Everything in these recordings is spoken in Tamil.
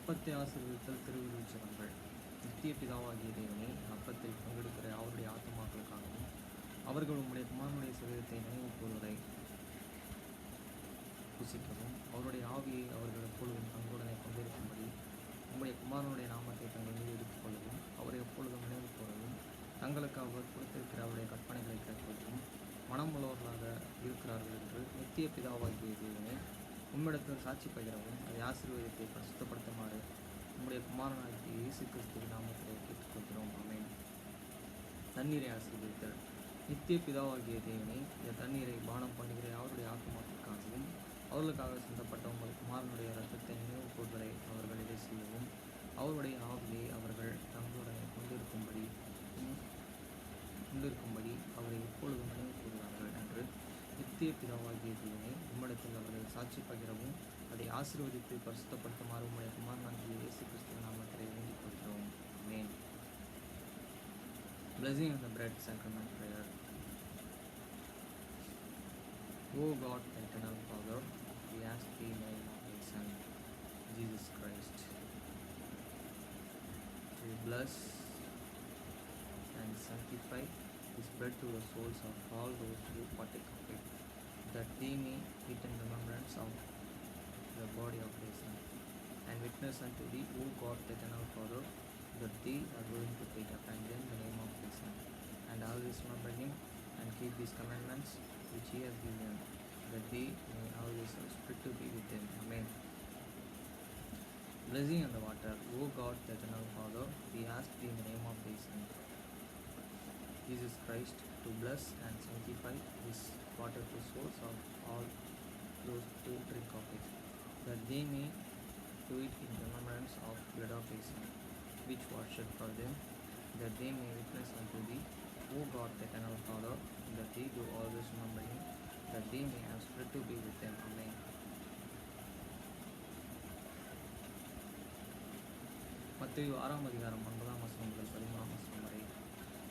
அப்பத்தை ஆசீர்வதித்தல் திருவிருச்சனங்கள். நித்திய பிதாவாகிய தேவனே, அப்பத்தில் பங்கெடுக்கிற அவருடைய ஆத்துமாக்களுக்காகவும் அவர்கள் உம்முடைய குமாரனுடைய சரீரத்தை நினைவு கூறுவதை புசிக்கவும் அவருடைய ஆவியை அவர்கள் எப்பொழுதும் தங்களுடனே கொண்டிருக்கும்படி உம்முடைய குமாரனுடைய நாமத்தை தங்கள் மீது எடுத்துக் கொள்ளவும் அவரை எப்பொழுதும் நினைவு கூறவும் தங்களுக்கு அவர் கொடுத்திருக்கிற அவருடைய கற்பனைகளை கேட்கவும் மனம் உள்ளவர்களாக இருக்கிறார்கள் என்று நித்திய பிதாவாகிய தேவனே, உம்மிடத்தில் சாட்சி பகிரவும் அதை ஆசீர்வாதத்தை பிரசுத்தப்படுத்துமாறு உம்முடைய குமாரனாகிய இயேசு கிறிஸ்துவின் நாமத்தை கேட்டுக்கொள்கிறோம். ஆமென். தண்ணீரை ஆசீர்வதித்தல். நித்திய பிதாவாகிய தேவனே, இந்த தண்ணீரை பானம் பண்ணுகிற அவருடைய ஆத்துமாக்களுக்காகவும் அவர்களுக்காக சிந்தப்பட்ட உங்கள் குமாரனுடைய இரத்தத்தை நினைவு கூறுவதை அவர்கள் இதை செய்யவும் அவருடைய ஆவியை அவர்கள் தங்களுடனே கொண்டிருக்கும்படி அவரை எப்பொழுதும் நினைவு கூறுவார்கள் என்று நித்திய பிதாவாகிய தேவனே, உம்மிடத்தில் அவர்கள் சாட்சி பகிரவும் அதை ஆசீர்வதித்து பரிசுத்தப்படுத்துமாறு உம்முடைய குமாரனாகிய இயேசு கிறிஸ்துவின் நாமத்தை வேண்டிக் கொள்கிறோம். ஆமென். Blessing of the bread sacrament prayer. O God, eternal Father, we ask thee in the name of thy Son, Jesus Christ, to bless and sanctify this bread to the souls of all those who partake of it, that they may eat in remembrance of the body of thy Son, and witness unto thee, O God, eternal Father, that they are willing to take upon them the name of thy Son, and always remember him, and keep these commandments which he has given, that they may always have spirit to be with them. Amen. Blessing on the water. O God, the eternal Father, we ask thee in the name of thy Son, Jesus Christ, to bless and sanctify this water to souls of all those who drink of it, that they may do it in remembrance of blood of thy Son, which was shed for them, that they may witness unto thee, O God, the eternal Father, that they do always remember him, that they may have spirit to be with them. Amen. மத்தேயு 6 அதிகாரம் 9 முதல் 13 வரை.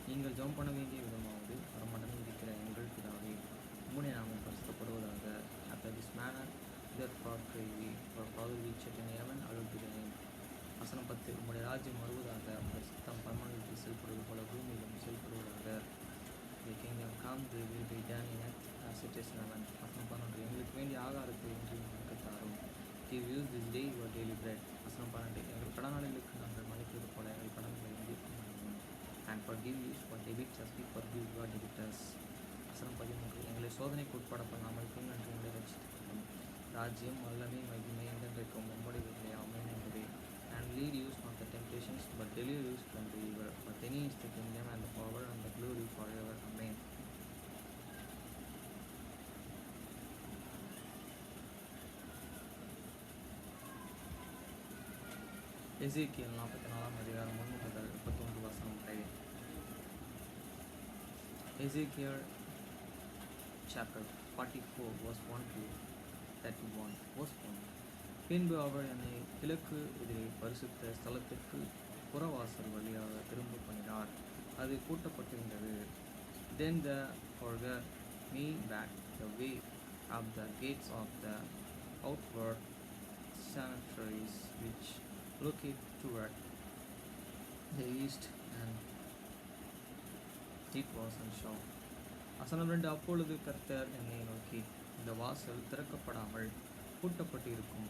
நீங்கள் ஜெபம் பண்ண வேண்டிய விதமாவது, பரமண்டலம் இருக்கிற எங்கள் பிதாவே, உம்முடைய நாமம் பரிசுத்தப்படுவதாக. After this manner therefore pray we, our Father which art in heaven, hallowed be thy name. வசனம் 10. உம்முடைய ராஜ்யம் வருவதாக, உம்முடைய சித்தம் பரமண்டலத்தில் செயல்படுவது போல பூமியிலும் செயல்படுவதாக. The kingdom come, thy will be done in earth as it is in heaven. வசனம் 11. எங்களுக்கு வேண்டிய ஆகாரத்தை இன்று எங்களுக்கு தாரும். Give us this day your daily bread. வசனம் 12. எங்கள் கடனாளிகளுக்கு நாங்கள் மன்னிப்பது போல எங்கள் கடன்களை எங்களுக்கு மன்னியும். And forgive us for debts as we forgive our debtors. வசனம் 13. எங்களை சோதனைக்கு உட்பட பண்ணாமல் தீங்கு எங்களை ரட்சித்துக்கொள்ளும். ராஜ்யம், வல்லமை, மகிமை என்றென்றைக்கும் உம்முடையவைகளே. ஆமென் என்பதே. And lead us not the temptations, but deliver us from the evil. For thine is the kingdom and the power and the glory forever. Amen. எசேக்கியேல் 44 அதிகாரம் 1 முதல் 31 வசனம் வரை. Ezekiel chapter 44 verse 1 to 31 verse 1. பின்பு அவர் என்னை கிழக்கு எதிரே பரிசுத்த ஸ்தலத்திற்கு புறவாசல் வழியாக திரும்ப பண்ணினார். அது பூட்டப்பட்டிருந்தது. Then the forgot me back the way of the gates of the outward sanctuaries which looked toward the east, and it was unshut. வசனம் 2. அப்பொழுது கர்த்தர் என்னை நோக்கி, இந்த வாசல் திறக்கப்படாமல் பூட்டப்பட்டு இருக்கும்,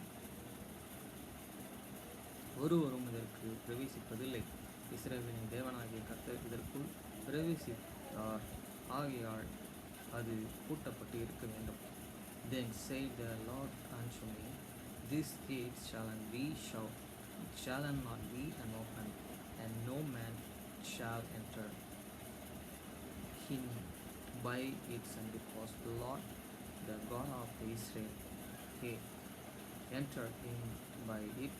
ஒருவரும் இதற்கு பிரவேசிப்பதில்லை. இஸ்ரவேலின் தேவனாகிய கர்த்தர் இதற்குள் பிரவேசித்தார், ஆகையால் அது பூட்டப்பட்டு இருக்க வேண்டும். Then said the Lord unto me, This gate shall be shut, shall not be opened, and no man shall enter in by it, and because the Lord, the God of Israel, he entered in by it,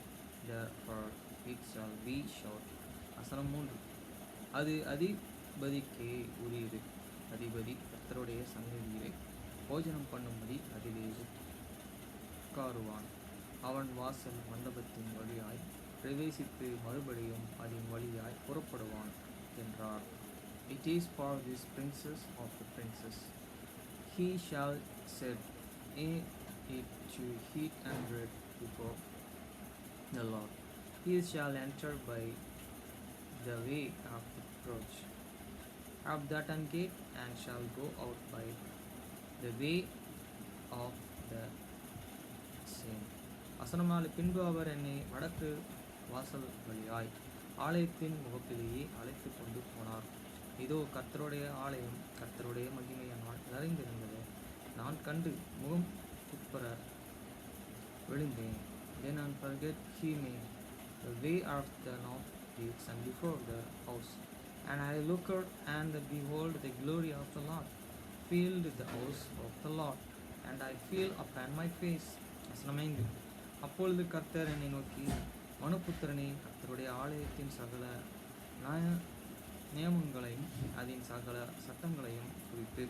therefore it shall be shut. வசனம் 3. அது அதிபதிக்கே உரியது. அதிபதி கர்த்தருடைய சந்நிதியிலே போஜனம் பண்ணும்படி அதிலே உட்காருவான். அவன் வாசல் மண்டபத்தின் வழியாய் பிரவேசித்து மறுபடியும் அதன் வழியாய் புறப்படுவான் என்றார். It is for this princess of the princes. He shall set it to heat and bread before the Lord, He shall enter by the way of the approach of that gate, and shall go out by the way of the same. வசனமால் பின்பு அவர் என்னை வடக்கு வாசல் வழியாய் ஆலயத்தின் முகப்பிலேயே அழைத்து கொண்டு போனார். இதோ கர்த்தருடைய ஆலயம் கர்த்தருடைய மகிமையினால் நிறைந்திருந்தது. நான் கண்டு முகம் குப்புற விழுந்தேன். Then I forget he made the way of the north gates and before the house. And I looked, and behold, the glory of the Lord filled the house of the Lord, and I fell upon my face. வசனம் 5. அப்பொழுது கர்த்தர் என்னை நோக்கி, மனுபுத்திரனே, கர்த்தருடைய ஆலயத்தின் சகல நியமங்களையும் அதன் சகல சட்டங்களையும் குறித்து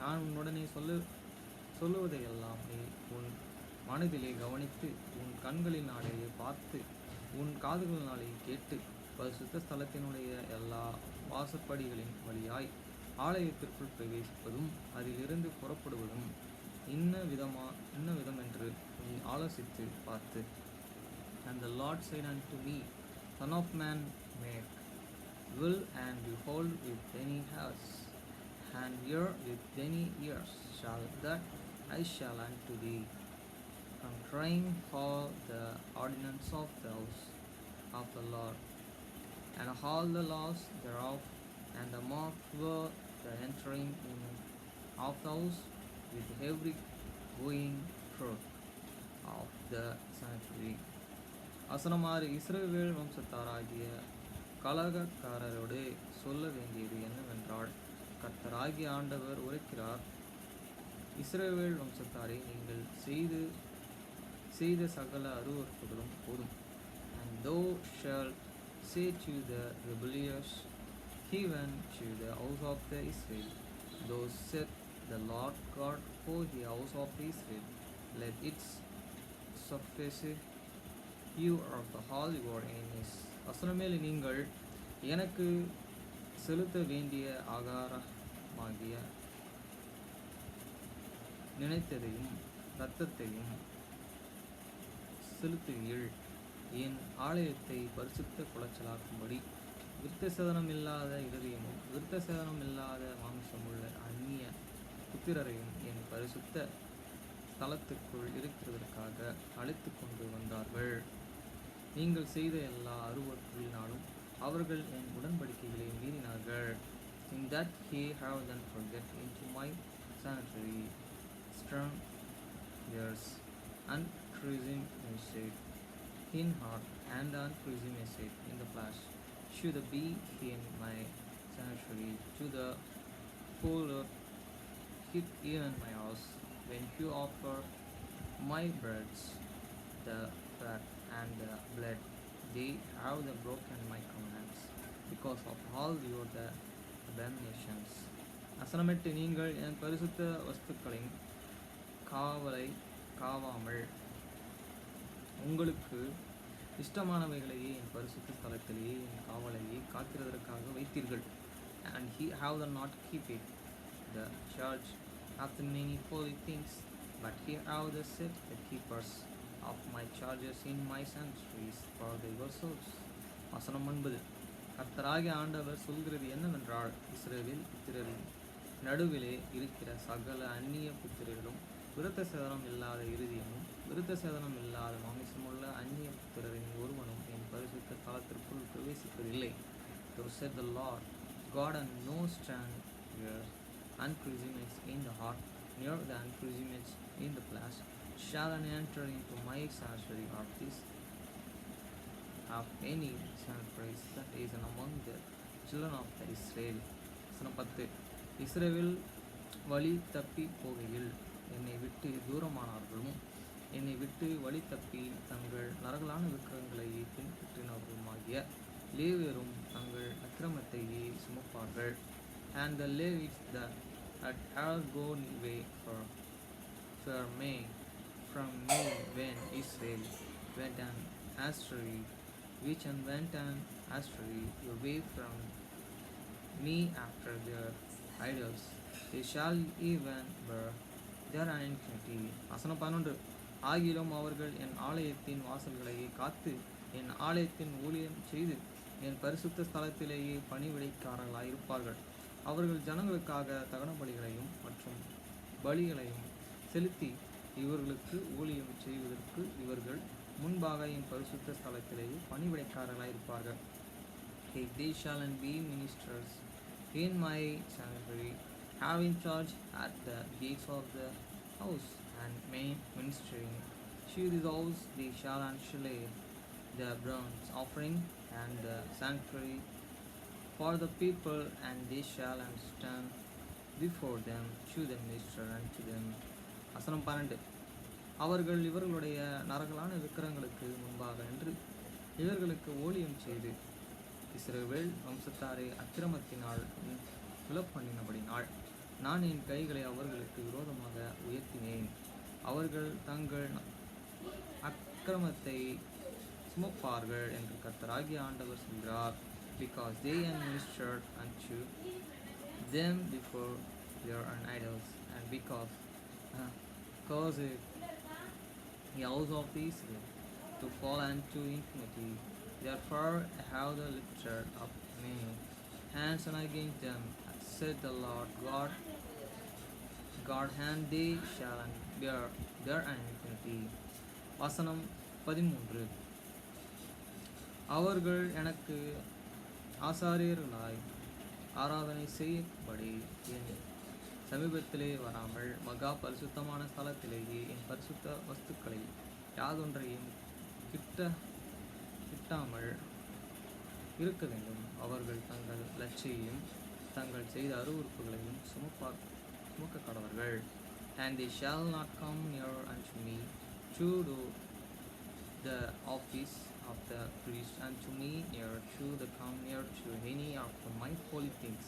நான் உன்னுடனே சொல்லுவதையெல்லாம் நீ உன் மனதிலே கவனித்து, உன் கண்களினாலேயே பார்த்து, உன் காதுகளினாலேயே கேட்டு, பரிசுத்த ஸ்தலத்தினுடைய எல்லா வாசற்படிகளின் வழியாய் ஆலயத்திற்குள் பிரவேசிப்பதும் அதிலிருந்து புறப்படுவதும் இன்ன விதம் என்று நீ ஆலோசித்து பார்த்து. And the Lord said unto me, Son of man, make will and behold with thine house, and hear with thine ears shall that I shall unto thee, from trying all the ordinance of the house of the Lord, and all the laws thereof, and the mark were the entering in of the house, with every going forth of the sanctuary. வசனமாறு இஸ்ரவேல் வம்சத்தாராகிய கலகக்காரரோடு சொல்ல வேண்டியது என்னவென்றால், கர்த்தராகிய ஆண்டவர் உரைக்கிறார், இஸ்ரவேல் வம்சத்தாரை நீங்கள் செய்த சகல அருவருப்புகளும் போதும். And thou shalt say to the rebellious, even to the house of the Israel, thou said the Lord God for the house of Israel, let it suffice you of the whole your enemies. வசனமேல் நீங்கள் எனக்கு செலுத்த வேண்டிய ஆகாரமாகிய நினைத்ததையும் இரத்தத்தையும் செலுத்துவீள். என் ஆலயத்தை பரிசுத்த குலைச்சலாக்கும்படி விருத்தசேதனம் இல்லாத இருதயமும் விருத்தசேதனம் இல்லாத மாம்சமுள்ள அந்நிய புத்திரரையும் என் பரிசுத்த ஸ்தலத்துக்குள் இருக்கிறதற்காக அழைத்து கொண்டு வந்தார்கள். நீங்கள் செய்த எல்லா அருவருப்புகளினாலும் அவர்கள் என் உடன்படிக்கைகளை மீறினார்கள். In that he have then forget into my sanctuary strangers unpresumed in heart and unpresumed in the flesh should be in my sanctuary to the full hit even my house when you offer my breads the fat and the blood. They have the broken my commandments because of all your the abominations. அசனமிட்டு நீங்கள் என் பரிசுத்த வஸ்துக்களின் காவலை காவாமல் உங்களுக்கு இஷ்டமானவைகளையே என் பரிசுத்த ஸ்தலத்திலேயே என் காவலையே காக்கிறதற்காக வைத்தீர்கள். And he have the not keep it the charge of the many holy things, but he have the set the keepers of my charges in my sanctuaries for their souls. வசனம் 9. கர்த்தராகிய ஆண்டவர் சொல்கிறது என்னவென்றால், இஸ்ரவேல் புத்திரரின் நடுவிலே இருக்கிற சகல அந்நிய புத்திரர்களும் விருத்த சேதனம் இல்லாத இருதயமும் விருத்த சேதனம் இல்லாத மாமிசமுள்ள அந்நிய புத்திரரின் ஒருவனும் என் பரிசுத்த ஸ்தலத்திற்குள் பிரவேசிப்பதில்லை. So said the Lord God, and no stranger unpresumed in the heart, near the unpresumed in the flesh, shall enter into my sanctuary of this of any sanctuaries that is among the children of the Israel. வசனம் 10. இஸ்ரவேல் வழி தப்பி போகையில் என்னை விட்டு தூரமானார்களும் என்னை விட்டு வழி தப்பி தங்கள் நரகலான விக்கிரகங்களையே பின்பற்றினவர்களுமாகிய லேவியரும் தங்கள் அக்கிரமத்தையே சுமப்பார்கள். And the Levites that had gone away from me when Israel went an astray, which and went an astray away from me after their idols, they shall even bear their iniquity. வசனம் 11. ஆகிலும் அவர்கள் என் ஆலயத்தின் வாசல்களையே காத்து என் ஆலயத்தின் ஊழியம் செய்து என் பரிசுத்த ஸ்தலத்திலேயே பணிவிடைக்காரர்களாயிருப்பார்கள். அவர்கள் ஜனங்களுக்காக தகன பலிகளையும் மற்றும் பலிகளையும் செலுத்தி இவர்களுக்கு ஊழியம் செய்வதற்கு இவர்கள் முன்பாக என் பரிசுத்த ஸ்தலத்திலேயே பணிவிடைக்காரர்களாயிருப்பார்கள். They shall be ministers in my sanctuary, having charge at the gates of the house and ministering to this house. They shall slay the burnt offering and the sanctuary for the people, and they shall stand before them to the minister and to them. வசனம் 12. அவர்கள் இவர்களுடைய நரகலான விக்கிரங்களுக்கு முன்பாக நின்று இவர்களுக்கு ஊழியம் செய்து இஸ்ரவேல் வம்சத்தாரை அக்கிரமத்தினால் விலப்பண்ணினபடினால் நான் என் கைகளை அவர்களுக்கு விரோதமாக உயர்த்தினேன். அவர்கள் தங்கள் அக்கிரமத்தை சுமப்பார்கள் என்று கர்த்தராகிய ஆண்டவர் சொல்கிறார். Because they ministered unto them before their idols, and because caused the house of Israel to fall into iniquity. Therefore have they lifted up my hands against them, said the Lord God, and they shall bear their iniquity. வசனம் 13. அவர்கள் எனக்கு ஆசாரியர்களாய் ஆராதனை செய்யும்படி என் சமீபத்திலே வராமல் மகா பரிசுத்தமான ஸ்தலத்திலேயே என் பரிசுத்த வஸ்துக்களை யாதொன்றையும் கிட்டாமல் இருக்க வேண்டும். அவர்கள் தங்கள் லட்சியையும் தங்கள் செய்த அருவருப்புகளையும் சுமக்க கடவர்கள். And they shall not come near unto me to do the office of the priest, unto me near to the come near to any of my holy things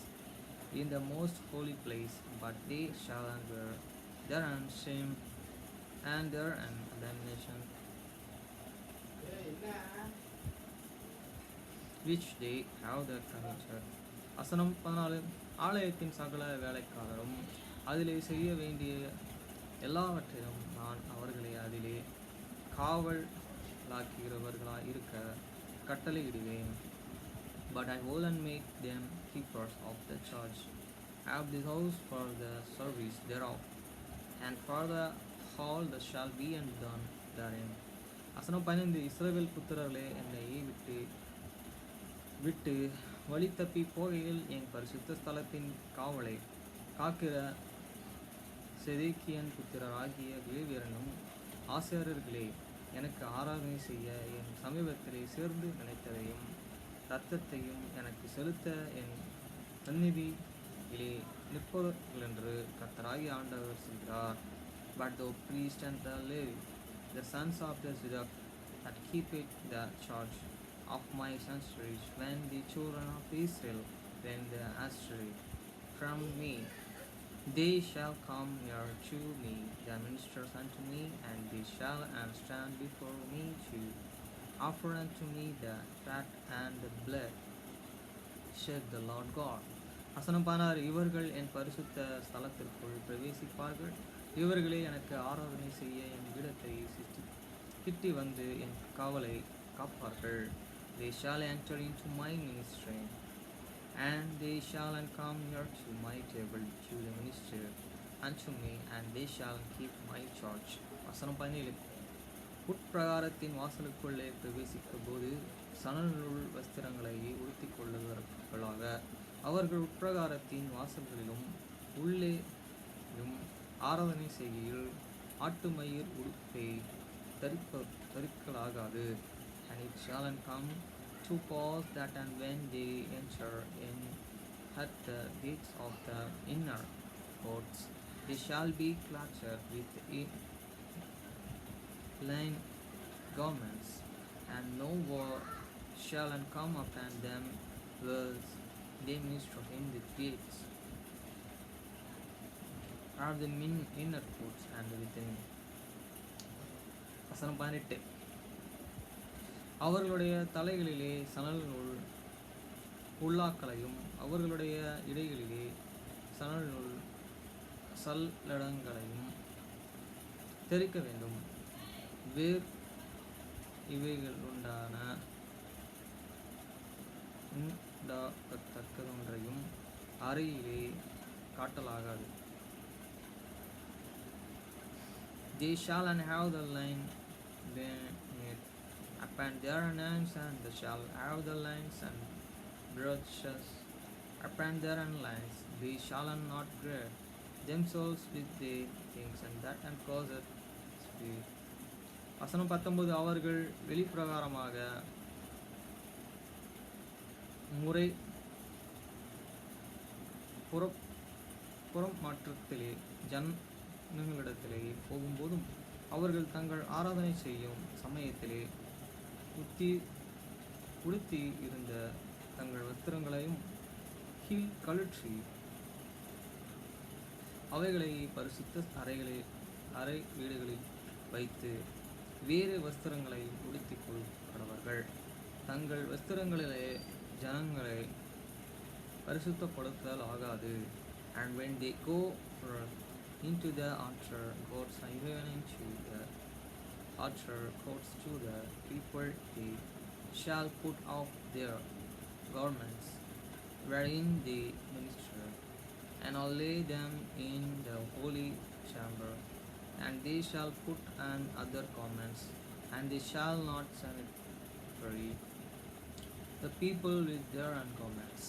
in the most holy place, but they shall bear their own shame and their own damnation which they have their committed. வசனம் 14. ஆலயத்தின் சகல வேலைக்காரரும் அதிலே செய்ய வேண்டிய எல்லாவற்றையும் நான் அவர்களை அதிலே காவலாக்கிறவர்களாய் இருக்க கட்டளையிடுவேன். But I will and make them keepers of the church, have this house for the service thereof, and for the hall that shall be undone therein. வசனம் 15. இஸ்ரவேல் புத்திரர்களே, என்னை விட்டு வழி தப்பி போகையில் என் பரிசுத்த ஸ்தலத்தின் காவலை காக்கிற செதேக்கியன் புத்திரராகிய லேவியரும் ஆசாரியர்களே, எனக்கு ஆராதனை செய்ய என் சமீபத்திலே சேர்ந்து நினைத்ததையும் இரத்தத்தையும் எனக்கு செலுத்த என் சந்நிதியிலே நிற்பவர்கள் என்று கர்த்தராகிய ஆண்டவர் சொல்கிறார். But the priest and the Levi, the sons of the Zadok, that keep it the charge of my sanctuaries, when the children of Israel went the astray from me, they shall come near to me, the ministers unto me, and they shall stand before me to offer unto me the fat and the blood, said the Lord God. வசனம் 16. இவர்கள் என் பரிசுத்த ஸ்தலத்திற்குள் பிரவேசிப்பார்கள். இவர்களே எனக்கு ஆராதனை செய்ய என் பீடத்தை கிட்டி வந்து என் காவலை காப்பார்கள். They shall enter into my ministry, and they shall come near to my table to the minister unto me, and they shall keep my church. வசனம் 17. உட்பிரகாரத்தின் வாசலுக்குள்ளே பிரவேசிக்க போது சணநூல் வஸ்திரங்களை உடுத்திக் கொள்ளுவர்களாக அவர்கள் உட்பிரகாரத்தின் வாசல்களிலும் உள்ளேயும் ஆராதனை செய்கையில் ஆட்டுமயிர் உடுப்பை தரிக்கலாகாது. And it shall come to pass that and when they enter in at the gates of the inner courts, they shall be clothed with linen garments, and no war shall come upon them whilst they minister in the gates of the inner courts and within. வசனம் 18. அவர்களுடைய தலைகளிலே சணல் நூல் உள்ளாக்களையும் அவர்களுடைய இடைகளிலே சணல் நூல் சல்லடங்களையும் தெரிக்க வேண்டும். இவைகள் உண்டாக்கத்தக்கதொன்றையும் அறையிலே காட்டலாகாது. They shall have the line beneath upon their hands, and they shall have the lines and brooches upon their lines. They shall not gird themselves with the things, and that and causeth speed. வசனம் 19. அவர்கள் வெளிப்பிரகாரமாக முறை புறம் மாற்றத்திலே ஜனங்களிடத்திலே போகும்போதும் அவர்கள் தங்கள் ஆராதனை செய்யும் சமயத்திலே உடுத்தி இருந்த தங்கள் வஸ்திரங்களையும் கழற்றி அவைகளை பரிசுத்த அறை வீடுகளில் வைத்து வேறு வஸ்திரங்களை உடுத்திக் கொள்கிறவர்கள் தங்கள் வஸ்திரங்களிலே ஜனங்களை பரிசுத்தப்படுத்தல் ஆகாது. And when they go into the outer courts, even into the outer courts to the people, they shall put off their garments wherein they minister, and all lay them in the holy chamber, and they shall put on other garments, and they shall not sanitary the people with their garments.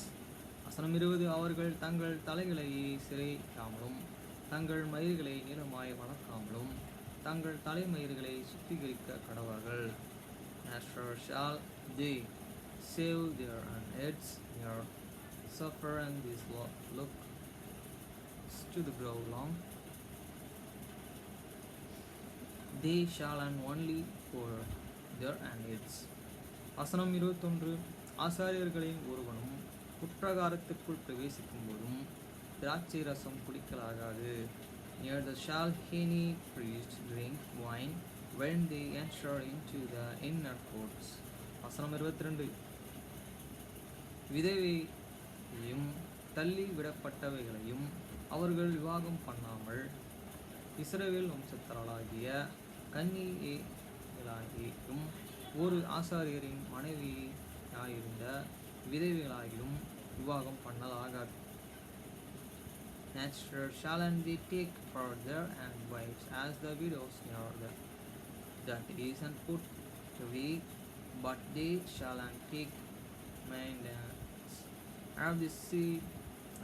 வசனம் 20. அவர்கள் தங்கள் தலைகளை சிரைக்காமலும் தங்கள் மயிர்களை நீளமாய் வளர்க்காமலும் தங்கள் தலைமயிர்களை சுத்திகரிக்க கடவார்கள். Neither shall they shave their heads, nor suffer and this look to the grow long. They shall only for their heads. வசனம் 21. ஆசாரியர்களின் ஒருவனும் உட்பிரகாரத்திற்குள் பிரவேசிக்கும் போதும் திராட்சை ரசம் குடிக்கலாகாது. Neither shall any priest drink wine when they enter into the inner courts. வசனம் 22. விதவையையும் தள்ளி விடப்பட்டவைகளையும் அவர்கள் விவாகம் பண்ணாமல் இஸ்ரவேல் வம்சத்தராகிய கன்னிகைகளாகியும் ஒரு ஆசாரியரின் மனைவியாயிருந்த விதவைகளாகிலும் விவாகம் பண்ணலாகாது. Neither shall they take for their wives as the widows near that is and put away, but they shall take maintenance of the seed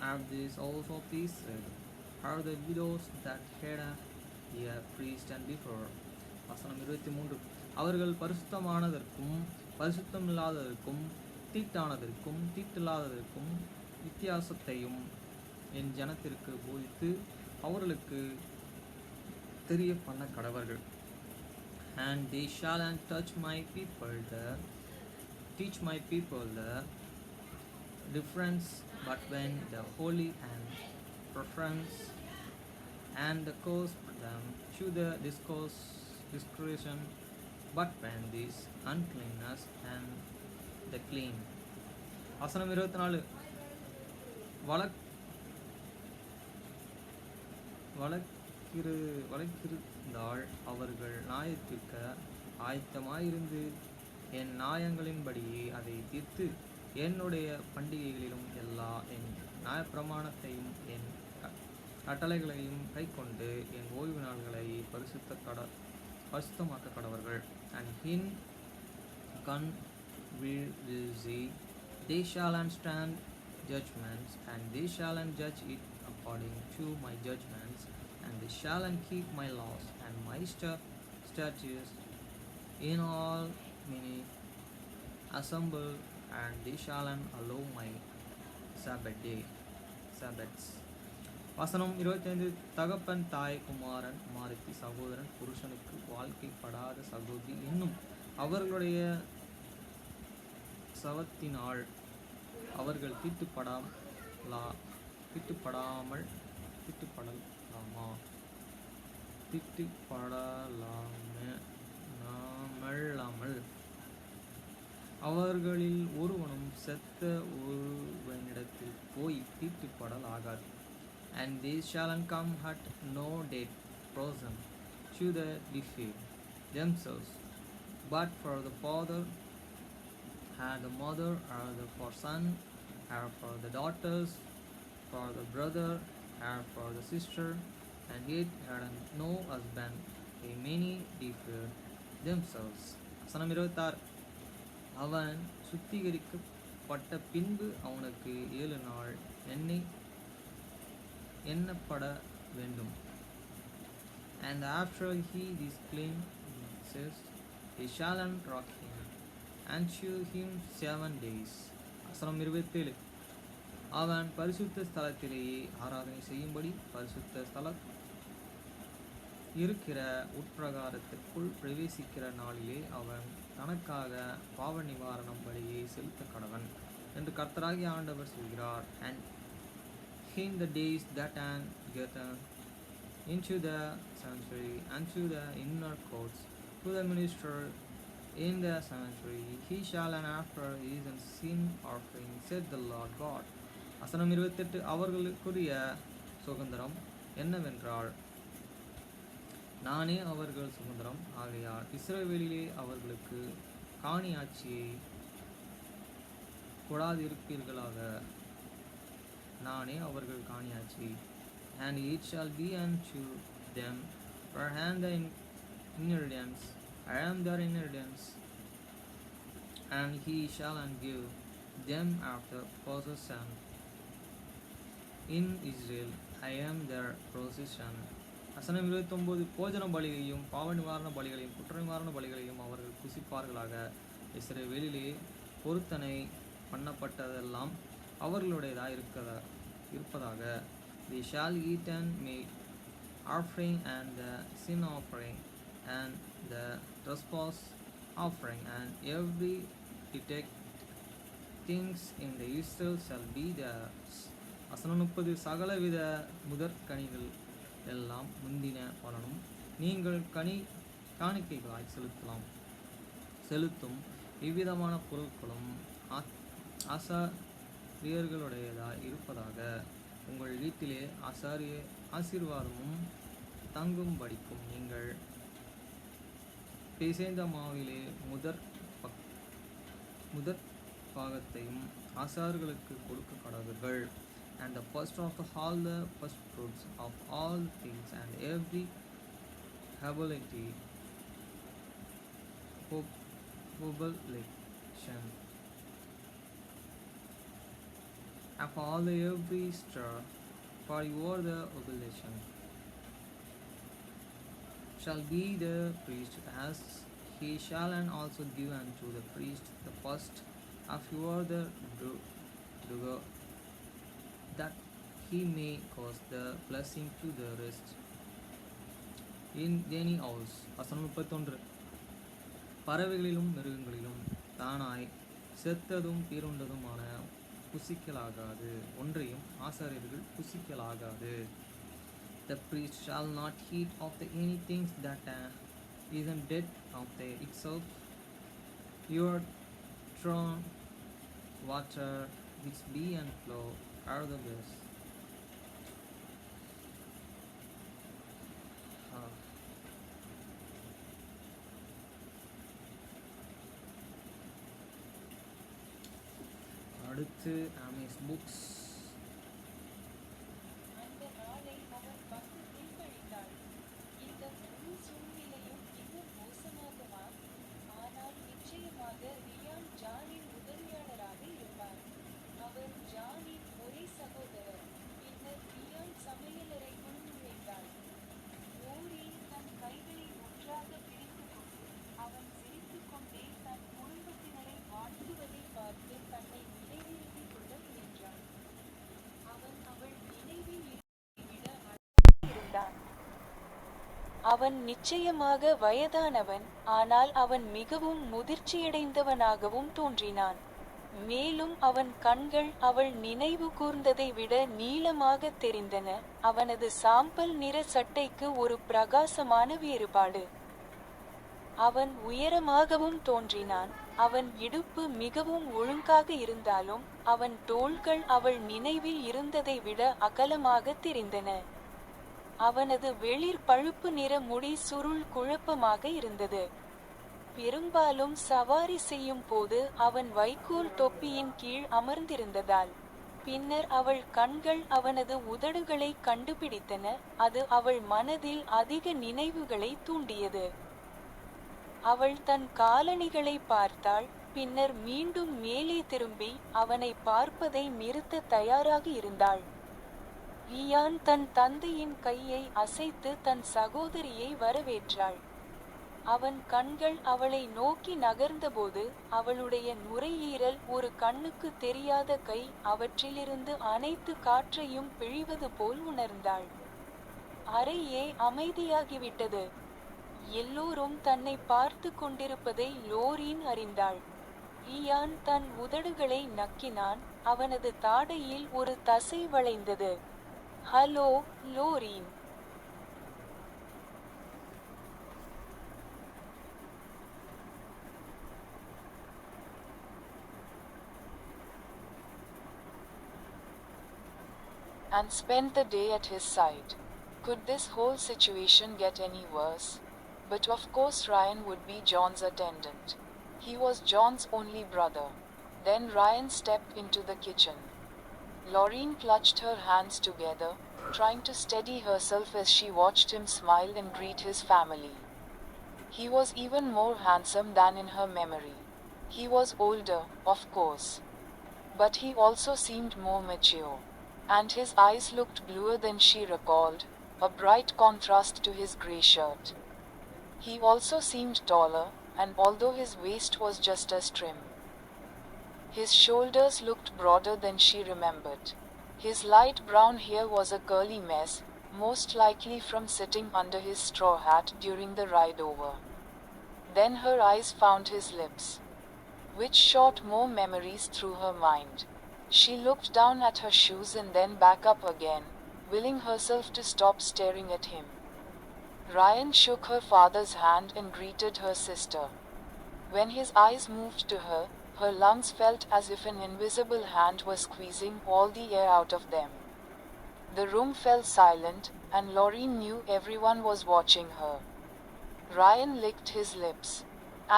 of this also of Israel, are the widows that had a priest and before. வசனம் 23. அவர்கள் பரிசுத்தமானதற்கும் பரிசுத்தமில்லாததற்கும் தீட்டானதற்கும் தீட்டில்லாததற்கும் வித்தியாசத்தையும் என் ஜனத்திற்கு போதித்து அவர்களுக்கு தெரிய பண்ண கடவர்கள். And they shall teach my people the difference between the holy and preference, and the cause for them to the discretion between this uncleanness and the clean. வசனம் 24. வழக்கிருந்தால் அவர்கள் நியாயத்திற்க ஆயத்தமாயிருந்து என் நியாயங்களின்படியே அதை தீர்த்து என்னுடைய பண்டிகைகளிலும் எல்லா என் நியாயப்பிரமாணத்தையும் என் கட்டளைகளையும் கைக்கொண்டு என் ஓய்வு நாள்களை பரிசுத்தமாக்க கடவர்கள். And in controversy they shall stand judgments, and they shall judge it according to my judgments, and they shall keep my laws and my statutes in all many assemble, and they shall allow my Sabbaths. வசனம் 25. தகப்பன் தாய் குமாரன் குமாரத்தி சகோதரன் புருஷனுக்கு வாழ்க்கைப்படாத சகோதரி என்னும் அவர்களுடைய சவத்தினால் அவர்கள் தீட்டுப்படாமல் அவர்களில் ஒருவனும் செத்த ஒருவனிடத்தில் போய் தீட்டுப்படல் ஆகாது. And they shall come at no dead person to the defile themselves But for the father had the mother, or the for son, or for the daughters, for the brother, or for the sister, and yet had no husband, a many defiled themselves. வசனம் 26. அவன் சுத்திகரிக்கப்பட்ட பின்பு அவனுக்கு 7 நாள் எண்ணப்பட வேண்டும். And after he is clean, says, he shall unrock him, and shew him 7 days. வசனம் 27. அவன் பரிசுத்த ஸ்தலத்திலேயே ஆராதனை செய்யும்படி பரிசுத்த ஸ்தலம் இருக்கிற உட்பிரகாரத்திற்குள் பிரவேசிக்கிற நாளிலே அவன் தனக்காக பாவ நிவாரணம் பலியை செலுத்த கடவன் என்று கர்த்தராகிய ஆண்டவர் சொல்கிறார். And in the days that and get into the sanctuary and to the inner courts to the minister in the sanctuary, he shall and after his and sin offering, said the Lord God. வசனம் 28. அவர்களுக்குரிய சுதந்திரம் என்னவென்றால், நானே அவர்கள் சுதந்திரம் ஆகையால் இஸ்ரவேலிலே அவர்களுக்கு காணியாட்சியை கொடாதிருப்பீர்களாக. நானே அவர்கள் காணியாட்சி. And it shall be unto them for hand the inheritance, I am their inheritance, and he shall and give them after possession in Israel, I am their possession. வசனம் 29. போஜன பலிகளையும் பாவ நிவாரண பலிகளையும் குற்ற நிவாரண பலிகளையும் அவர்கள் புசிப்பார்களாக. இஸ்ரவேலிலே பொருத்தனை பண்ணப்பட்டதெல்லாம் அவர்களுடையதாக இருப்பதாக. They shall eat and make offering and the sin offering and the trespass offering, and every detect things in the Israel shall be theirs. வசனம் 30. சகலவித முதற்கனிகள் எல்லாம் முந்தின பலனும் நீங்கள் காணிக்கைகளாய் செலுத்தும் இவ்விதமான பொருட்களும் ஆசாரியர்களுடையதாய் இருப்பதாக. உங்கள் வீட்டிலே ஆசீர்வாதமும் தங்கும்படிக்கும் நீங்கள் பிசைந்த மாவிலே முதற் பாகத்தையும் ஆசாரியர்களுக்கு கொடுக்க கடவர்கள். And the first of all the first fruits of all things, and every publication of all the every stir for your the oblation shall be the priest, as he shall and also give unto the priest the first of your the dugo, that he may cause the blessing to the rest in any house. வசனம் 31. பறவைகளிலும் மிருகங்களிலும் தானாய் செத்ததும் பீருண்டதுமான புசிக்கலாகாது ஒன்றையும் ஆசாரியர்கள் புசிக்கலாகாது. The priest shall not eat of the anything that isn't dead of the itself. Your throne water which be and flow are the best. அடுத்து Amos books. அந்த நாளை அவர் பங்கு தீர்ப்பளித்தார். இந்த முழு சூழ்நிலையும் இன்னும் மோசமாகுமா? ஆனால் நிச்சயமாக ரியான் ஜானின் உதவியாளராக இருப்பார். அவர் ஜானின் ஒரே சகோதரர். பின்னர் ரியான் சமையலறைக்குள் நுழைந்தாள். ஓரி தன் கைகளை ஒன்றாக பிடித்துக்கொண்டு அவன் சிரித்துக்கொண்டே தன் குடும்பத்தினரை வாழ்த்துவதை பார்த்து தன்னை நினைவிருத்திக் கொள்ள முயன்றான். அவன் அவள் நினைவில் விட அழகாக இருந்தான். அவன் நிச்சயமாக வயதானவன், ஆனால் அவன் மிகவும் முதிர்ச்சியடைந்தவனாகவும் தோன்றினான். மேலும் அவன் கண்கள் அவள் நினைவு கூர்ந்ததை விட நீளமாக தெரிந்தன. அவனது சாம்பல் நிற சட்டைக்கு ஒரு பிரகாசமான வேறுபாடு. அவன் உயரமாகவும் தோன்றினான். அவன் இடுப்பு மிகவும் ஒழுங்காக இருந்தாலும் அவன் தோள்கள் அவள் நினைவில் இருந்ததை விட அகலமாக தெரிந்தன. அவனது வெளிர் பழுப்பு நிற முடி சுருள் குழப்பமாக இருந்தது. பெரும்பாலும் சவாரி செய்யும் போது அவன் வைக்கோல் தொப்பியின் கீழ் அமர்ந்திருந்ததால். பின்னர் அவள் கண்கள் அவனது உதடுகளை கண்டுபிடித்தன, அது அவள் மனதில் அதிக நினைவுகளை தூண்டியது. அவள் தன் காலணிகளை பார்த்தாள், பின்னர் மீண்டும் மேலே திரும்பி அவனை பார்ப்பதை நிறுத்த தயாராக இருந்தாள். ரியான் தன் தந்தையின் கையை அசைத்து தன் சகோதரியை வரவேற்றாள். அவன் கண்கள் அவளை நோக்கி நகர்ந்தபோது அவளுடைய நுரையீரல் ஒரு கண்ணுக்கு தெரியாத கை அவற்றிலிருந்து அனைத்து காற்றையும் பிழிவது போல் உணர்ந்தாள். அறையே அமைதியாகிவிட்டது. எல்லோரும் தன்னை பார்த்து கொண்டிருப்பதை லோரீன் அறிந்தாள். ரியான் தன் உதடுகளை நக்கினான், அவனது தாடையில் ஒரு தசை வளைந்தது. Hello, லோரீன். And spent the day at his side. Could this whole situation get any worse? But of course Ryan would be John's attendant. He was John's only brother. Then Ryan stepped into the kitchen. Lorraine clutched her hands together, trying to steady herself as she watched him smile and greet his family. He was even more handsome than in her memory. He was older, of course. But he also seemed more mature. And his eyes looked bluer than she recalled, a bright contrast to his grey shirt. He also seemed taller, and although his waist was just as trim, his shoulders looked broader than she remembered. His light brown hair was a curly mess, most likely from sitting under his straw hat during the ride over. Then her eyes found his lips, which shot more memories through her mind. She looked down at her shoes and then back up again, willing herself to stop staring at him. Ryan shook her father's hand and greeted her sister. When his eyes moved to her, her lungs felt as if an invisible hand was squeezing all the air out of them. The room fell silent, and Lorraine knew everyone was watching her. Ryan licked his lips,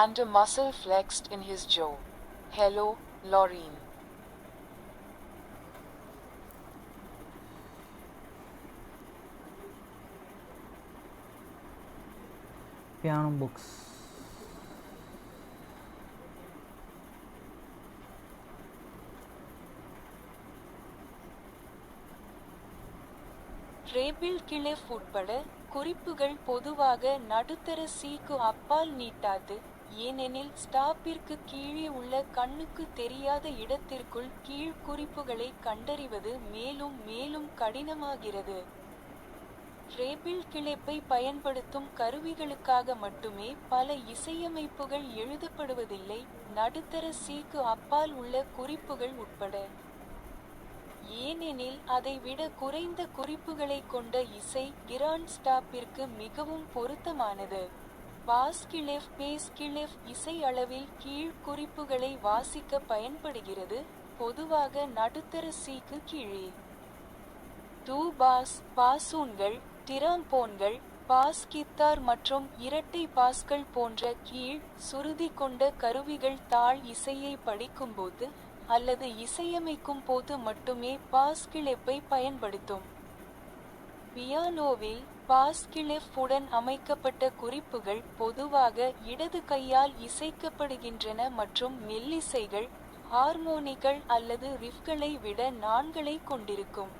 and a muscle flexed in his jaw. Hello, Lorraine. Piano books. ரேபிள் cleft உட்பட குறிப்புகள் பொதுவாக நடுத்தர சீக்கு அப்பால் நீட்டாது, ஏனெனில் ஸ்டாப்பிற்கு கீழே உள்ள கண்ணுக்கு தெரியாத இடத்திற்குள் கீழ் குறிப்புகளை கண்டறிவது மேலும் மேலும் கடினமாகிறது. ரேபிள் கிளெப்பை பயன்படுத்தும் கருவிகளுக்காக மட்டுமே பல இசையமைப்புகள் எழுதப்படுவதில்லை, நடுத்தர சீக்கு அப்பால் உள்ள குறிப்புகள் உட்பட. ஏனெனில் அதைவிட குறைந்த குறிப்புகளை கொண்ட இசை கிராண்ட் ஸ்டாப்பிற்கு மிகவும் பொருத்தமானது. பாஸ் கிளெஃப் பேஸ் கிளெஃப் இசை அளவில் கீழ் குறிப்புகளை வாசிக்க பயன்படுகிறது, பொதுவாக நடுத்தர சீக்கு கீழே. டூ பாஸ், பாசூன்கள், டிராம்போன்கள், பாஸ் கித்தார் மற்றும் இரட்டை பாஸ்கள் போன்ற கீழ் சுருதி கொண்ட கருவிகள் தாழ் இசையை படிக்கும்போது அல்லது இசையமைக்கும் போது மட்டுமே பாஸ் கிளெப்பை பயன்படுத்தும். பியானோவில் பாஸ் கிளெஃப் உடன் அமைக்கப்பட்ட குறிப்புகள் பொதுவாக இடது கையால் இசைக்கப்படுகின்றன மற்றும் மெல்லிசைகள், ஹார்மோனிகள் அல்லது ரிஃப்களை விட நான்களை கொண்டிருக்கும்.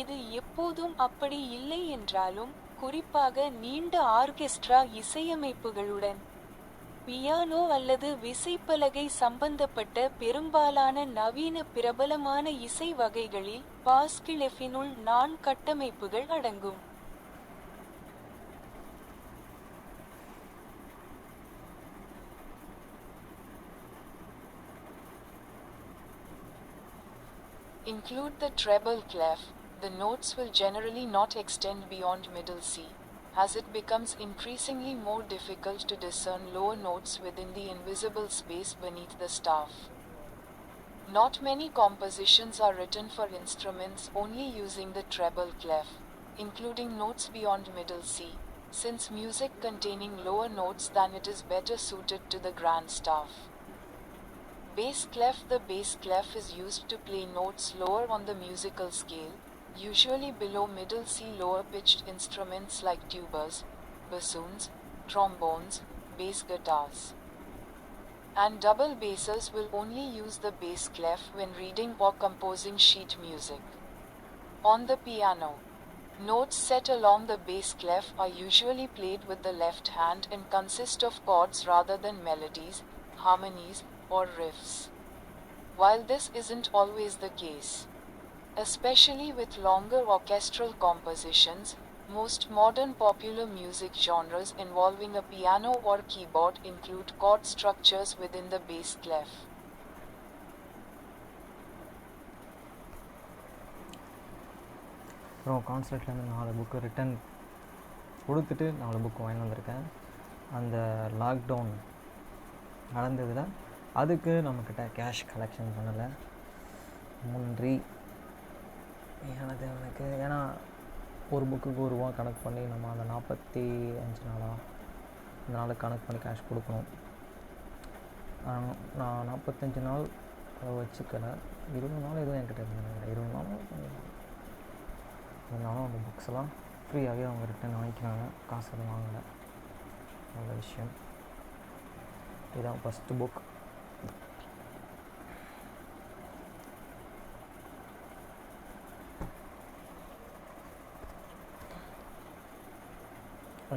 இது எப்போதும் அப்படி இல்லை என்றாலும், குறிப்பாக நீண்ட ஆர்கெஸ்ட்ரா இசையமைப்புகளுடன். பியானோ அல்லது விசைப்பலகை சம்பந்தப்பட்ட பெரும்பாலான நவீன பிரபலமான இசை வகைகளில் பாஸ் கிளெஃபினுள் 4 கட்டமைப்புகள் அடங்கும். Include the treble clef. The notes will generally not extend beyond middle C, as it becomes increasingly more difficult to discern lower notes within the invisible space beneath the staff. Not many compositions are written for instruments only using the treble clef, including notes beyond middle C, since music containing lower notes than it is better suited to the grand staff. Bass clef. The bass clef is used to play notes lower on the musical scale, usually below middle C. Lower pitched instruments like tubas, bassoons, trombones, bass guitars, and double basses will only use the bass clef when reading or composing sheet music. On the piano, notes set along the bass clef are usually played with the left hand and consist of chords rather than melodies, harmonies, or riffs. While this isn't always the case, especially with longer orchestral compositions, most modern popular music genres involving a piano or keyboard include chord structures within the bass clef. அப்புறம் கான்சர்ட்லேருந்து 4 புக்கு ரிட்டன் கொடுத்துட்டு 4 புக்கு வாங்கி வந்திருக்கேன். அந்த லாக்டவுன் நடந்ததில் அதுக்கு நம்மக்கிட்ட கேஷ் கலெக்ஷன் பண்ணலை. முன்றி எனக்கு ஏன்னா ஒரு புக்குக்கு ₹1 கணக்கு பண்ணி நம்ம அந்த 45 நாளாக இந்த நாளுக்கு கணக்கு பண்ணி கேஷ் கொடுக்கணும். நான் 45 நாள் வச்சுக்கல, 20 நாள் எதுவும் என்கிட்ட இருந்தது. 20 நாளும் இருந்தாலும் அந்த புக்ஸ் எல்லாம் ஃப்ரீயாகவே அவங்க ரிட்டன் வாங்கிக்கிறாங்க, காசு எதுவும் வாங்கலை. நல்ல விஷயம். இதுதான் ஃபஸ்ட்டு புக்.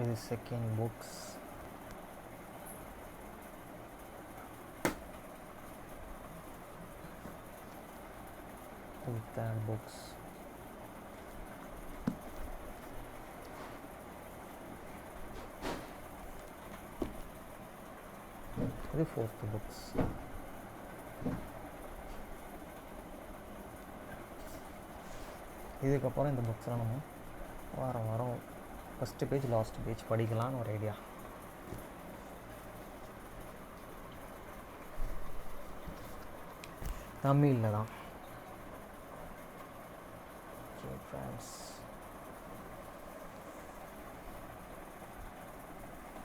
இது செகண்ட் புக்ஸ். இது தேர்ட் புக்ஸ். இது ஃபோர்த் புக்ஸ். இதுக்கப்புறம் இந்த புக்ஸ்லாம் நம்ம வாரம் வாரம் ஃபஸ்ட்டு பேஜ் லாஸ்ட் பேஜ் படிக்கலான்னு ஒரு ஐடியா. தமிழில் தான். Okay friends.